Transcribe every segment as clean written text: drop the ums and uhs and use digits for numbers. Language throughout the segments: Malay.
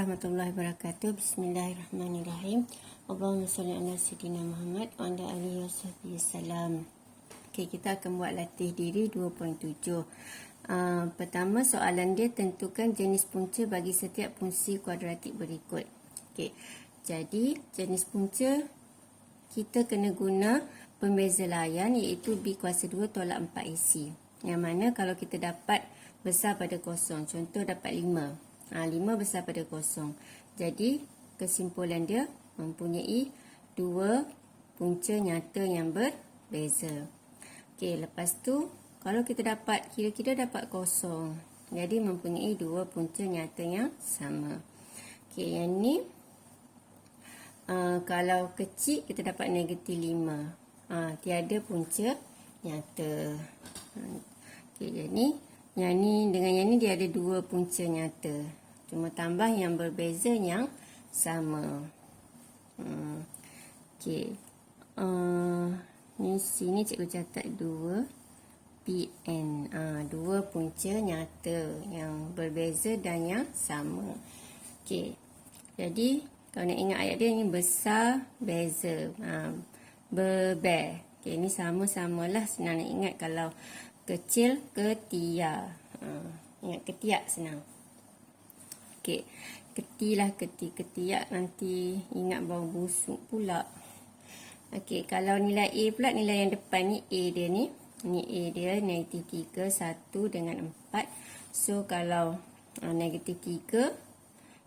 warahmatullahi wabarakatuh. Bismillahirrahmanirrahim. Allahumma salli ala sayyidina Muhammad wa ala alihi washabihi wasallam. Okey, kita akan buat latih diri 2.7. Pertama, soalan dia, tentukan jenis punca bagi setiap fungsi kuadratik berikut. Okey. Jadi, jenis punca kita kena guna pembeza layan, iaitu B kuasa 2 tolak 4AC. Yang mana kalau kita dapat besar pada kosong, contoh dapat 5. 5 besar pada kosong. Jadi, kesimpulan dia mempunyai dua punca nyata yang berbeza. Okey, lepas tu, kalau kita dapat, kira-kira dapat kosong. Jadi, mempunyai dua punca nyata yang sama. Okey, yang ni, kalau kecil, kita dapat negatif 5. Tiada punca nyata. Okey, jadi, yang ni dengan yang ni dia ada dua punca nyata. Cuma tambah yang berbeza yang sama. Okey. Ni sini cikgu catat 2 PN. Dua punca nyata yang berbeza dan yang sama. Okey. Jadi kalau nak ingat ayat dia ni besar beza. Berber. Okey, ni sama-samalah, senang nak ingat. Kalau kecil ketiak. Ingat ketiak senang. Okey, ketiak nanti ingat bau busuk pula. Okey, kalau nilai A pula, nilai yang depan ni A dia ni. Ni A dia negatif 3, 1 dengan 4. So kalau negatif 3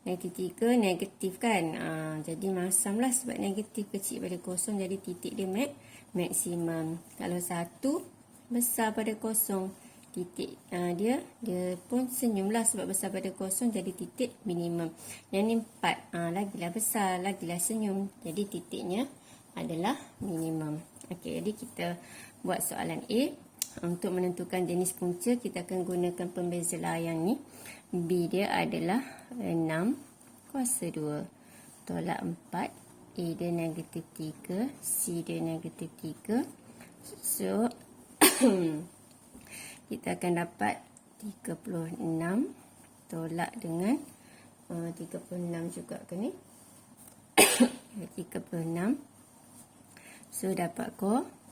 negatif kan. Jadi masam lah sebab negatif kecil pada kosong, jadi titik dia maksimum. Kalau 1 besar pada kosong, titik dia pun senyum lah sebab besar pada kosong, jadi titik minimum. Yang ni 4, lagilah besar, lagilah senyum, jadi titiknya adalah minimum. Okey, jadi kita buat soalan A. Untuk menentukan jenis punca, kita akan gunakan pembeza layan ni. B dia adalah 6 kuasa 2 tolak 4. A dia negatif 3, C dia negatif 3. So kita akan dapat 36 tolak dengan 36 juga ke ni. 36. So dapat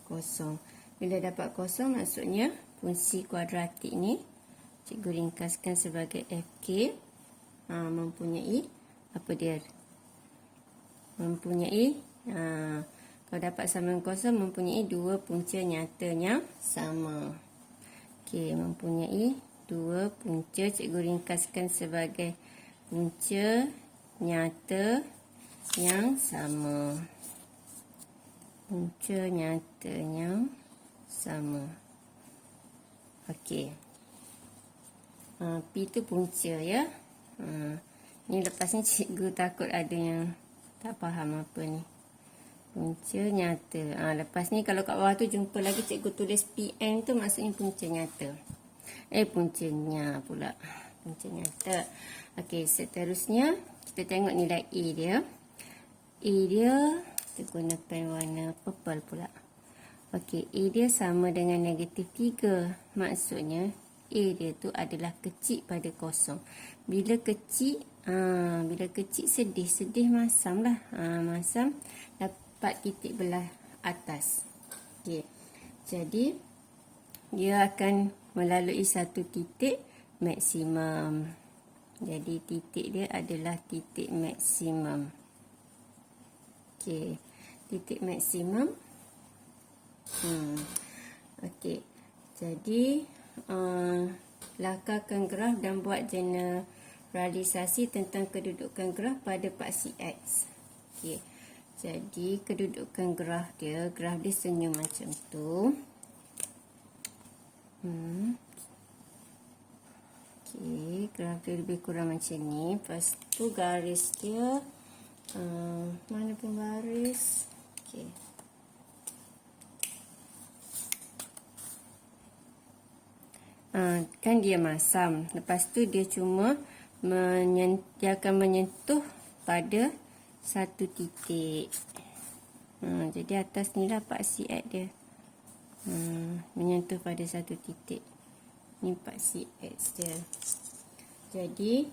kosong. Bila dapat kosong, maksudnya fungsi kuadratik ni cikgu ringkaskan sebagai FK. Mempunyai apa dia? Mempunyai kalau dapat sama dengan kosong, mempunyai dua punca nyata yang sama. Okey, mempunyai dua punca, cikgu ringkaskan sebagai punca nyata yang sama. Punca nyata yang sama. Okey. P tu punca ya. Ni lepas ni cikgu takut ada yang tak faham apa ni. Punca nyata. Lepas ni kalau kat bawah tu jumpa lagi cikgu tulis PN tu, maksudnya punca nyata. Puncanya pula. Punca nyata. Okey, seterusnya kita tengok nilai A dia. A dia, kita guna pen warna purple pula. Okey, A dia sama dengan negatif 3. Maksudnya A dia tu adalah kecil pada kosong. Bila kecil sedih masam lah. Masam dapat titik belah atas. Okey. Jadi dia akan melalui satu titik maksimum. Jadi titik dia adalah titik maksimum. Okey, titik maksimum. Okey. Jadi lakarkan graf dan buat generalisasi tentang kedudukan graf pada paksi X. Okey. Jadi kedudukan graf dia senyum macam tu. Okey, graf dia lebih kurang macam ni. Lepas tu garis dia mana pun garis. Okey. Kan dia masam. Lepas tu dia cuma dia akan menyentuh pada satu titik. Jadi atas ni lah paksi X dia. Menyentuh pada satu titik. Ni paksi X dia. Jadi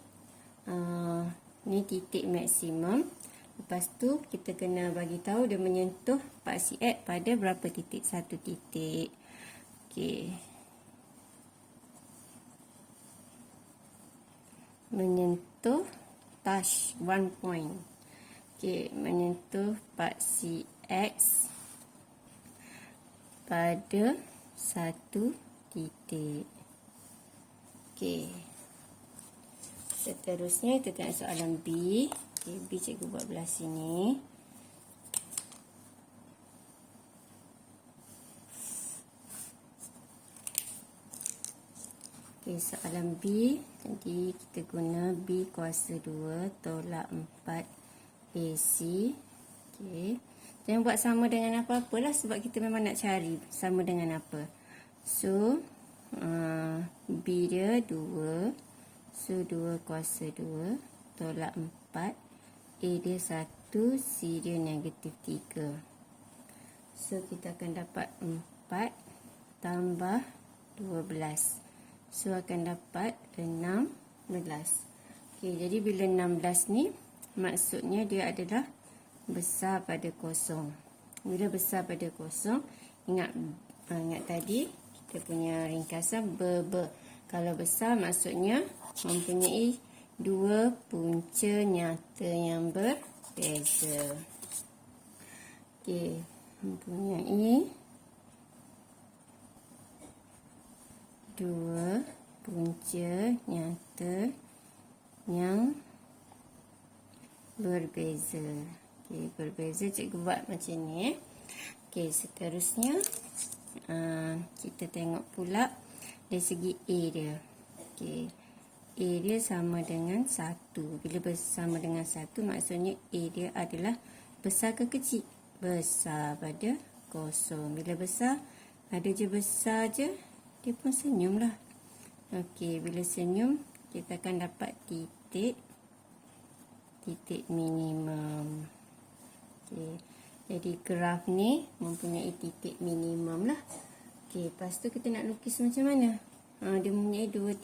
ni Ini titik maksimum. Lepas tu kita kena bagi tahu dia menyentuh paksi X pada berapa titik? Satu titik. Okey. Menyentuh touch one point. Okey, menyentuh paksi X pada satu titik. Okey. Seterusnya kita tengok soalan B. Okay, B cikgu buat belah sini. Okay, soalan B. Jadi kita guna B kuasa 2 tolak 4 AC. Okay. Jangan buat sama dengan apa-apalah sebab kita memang nak cari sama dengan apa. So, B dia 2. So, 2 kuasa 2 tolak 4. A dia 1, C dia negatif 3. So, kita akan dapat 4 tambah 12. So, akan dapat 16. Okay, jadi bila 16 ni, maksudnya dia adalah besar pada kosong. Bila besar pada kosong, ingat tadi, kita punya ringkasan ber. Kalau besar, maksudnya mempunyai dua punca nyata yang berbeza. Okey, mempunyai dua punca nyata yang berbeza. Okey, berbeza cikgu buat macam ni. Okey, seterusnya kita tengok pula dari segi A dia. Okey. A dia sama dengan 1. Bila bersama dengan 1, maksudnya A dia adalah besar ke kecil? Besar pada kosong. Bila besar, ada je besar je, dia pun senyum lah. Okey, bila senyum, kita akan dapat titik minimum. Okey, jadi graf ni mempunyai titik minimum lah. Okey, lepas tu kita nak lukis macam mana? Dia mempunyai dua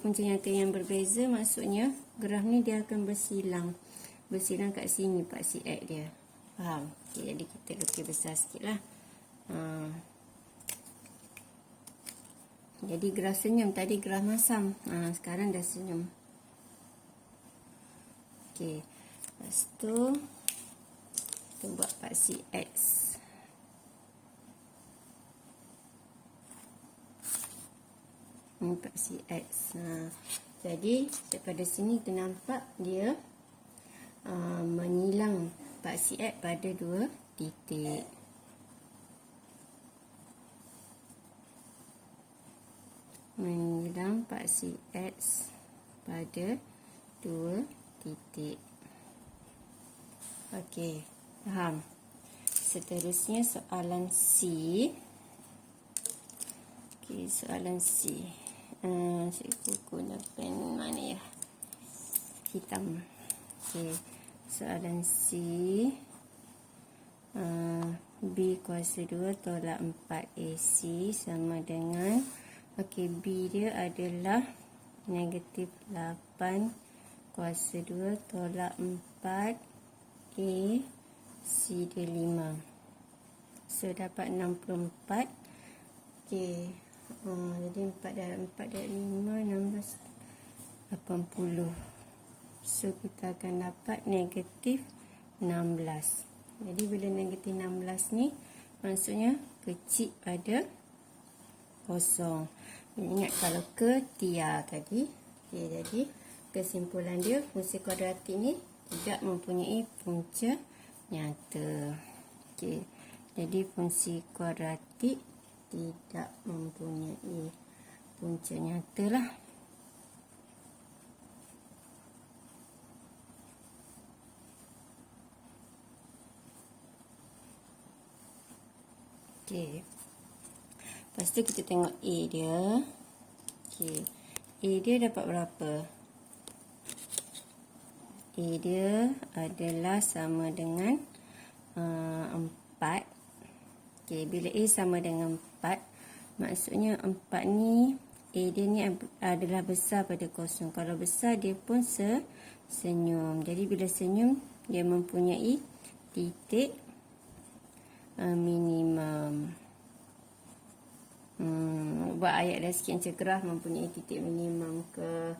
punca nyata yang berbeza, maksudnya graf ni dia akan bersilang kat sini paksi X dia. Faham? Okay, jadi kita lukis besar sikit lah. Jadi graf senyum, tadi graf masam, sekarang dah senyum. Okay, lepas tu kita buat paksi X. Paksi X. Jadi daripada sini kita nampak dia menyilang paksi X pada dua titik. Menyilang paksi X pada dua titik. Okey, faham? Seterusnya soalan C. Okey, soalan C. Cikgu guna pen mana ya? Hitam. Okey, soalan C. B kuasa 2 tolak 4 AC sama dengan, okey, B dia adalah negatif 8 kuasa 2 tolak 4 A, C dia 5. So, dapat 64. Okey. Jadi 4 darab 5, 16, 80. So, kita akan dapat negatif 16. Jadi, bila negatif 16 ni, maksudnya kecil pada kosong. Ingat kalau ke tiar tadi. Okay, jadi, kesimpulan dia, fungsi kuadratik ni tidak mempunyai punca nyata. Okay. Jadi, fungsi kuadratik tidak mempunyai punca nyata lah. Okey. Lepas tu kita tengok A dia. Okey. A dia dapat berapa? A dia adalah sama dengan 4. Okey, bila A sama dengan 4, maksudnya 4 ni, A dia ni adalah besar pada kosong. Kalau besar, dia pun senyum. Jadi bila senyum, dia mempunyai titik minimum. Buat ayat dari sekian graf mempunyai titik minimum ke.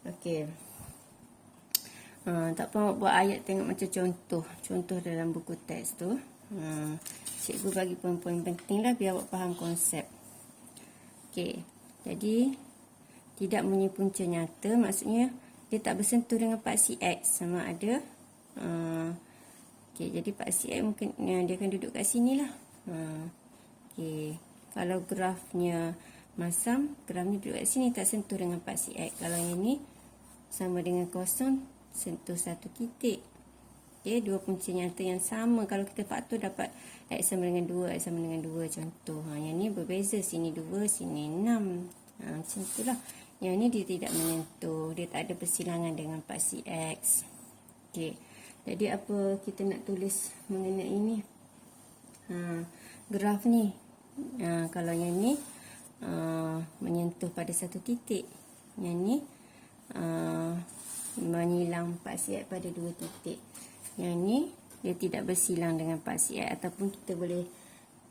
Okey. Tak apa buat ayat, tengok macam contoh dalam buku teks tu. Cikgu bagi poin-poin penting lah biar awak faham konsep. Okey. Jadi tidak mempunyai punca nyata, maksudnya dia tak bersentuh dengan paksi X, sama ada okey, jadi paksi X mungkin dia akan duduk kat sini lah. Okey. Kalau grafnya masam, grafnya duduk kat sini, tak sentuh dengan paksi X. Kalau yang ni sama dengan kosong, sentuh satu titik. Okey, dua punca nyata yang sama. Kalau kita faktor dapat X sama dengan 2, X sama dengan 2 contoh. Yang ni berbeza, sini 2, sini 6. Macam itulah. Yang ni dia tidak menyentuh, dia tak ada persilangan dengan paksi X. Okey. Jadi apa kita nak tulis mengenai ini? Graf ni. Kalau yang ni menyentuh pada satu titik. Yang ni menyilang paksi X pada dua titik. Yang ni dia tidak bersilang dengan paksi X, ataupun kita boleh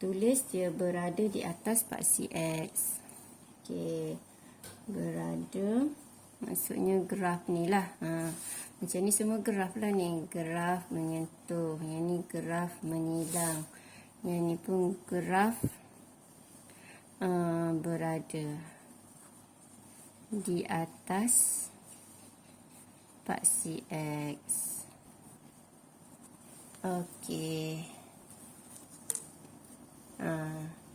tulis dia berada di atas paksi X. Okey. Berada, maksudnya graf ni lah. Macam ni semua graf lah ni. Graf menyentuh. Yang ni graf menyilang. Yang ni pun graf berada di atas paksi X. Okey.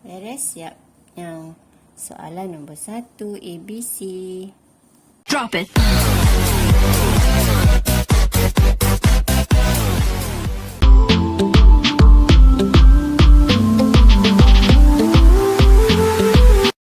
Beres, siap. Yang soalan nombor 1 ABC. Drop it.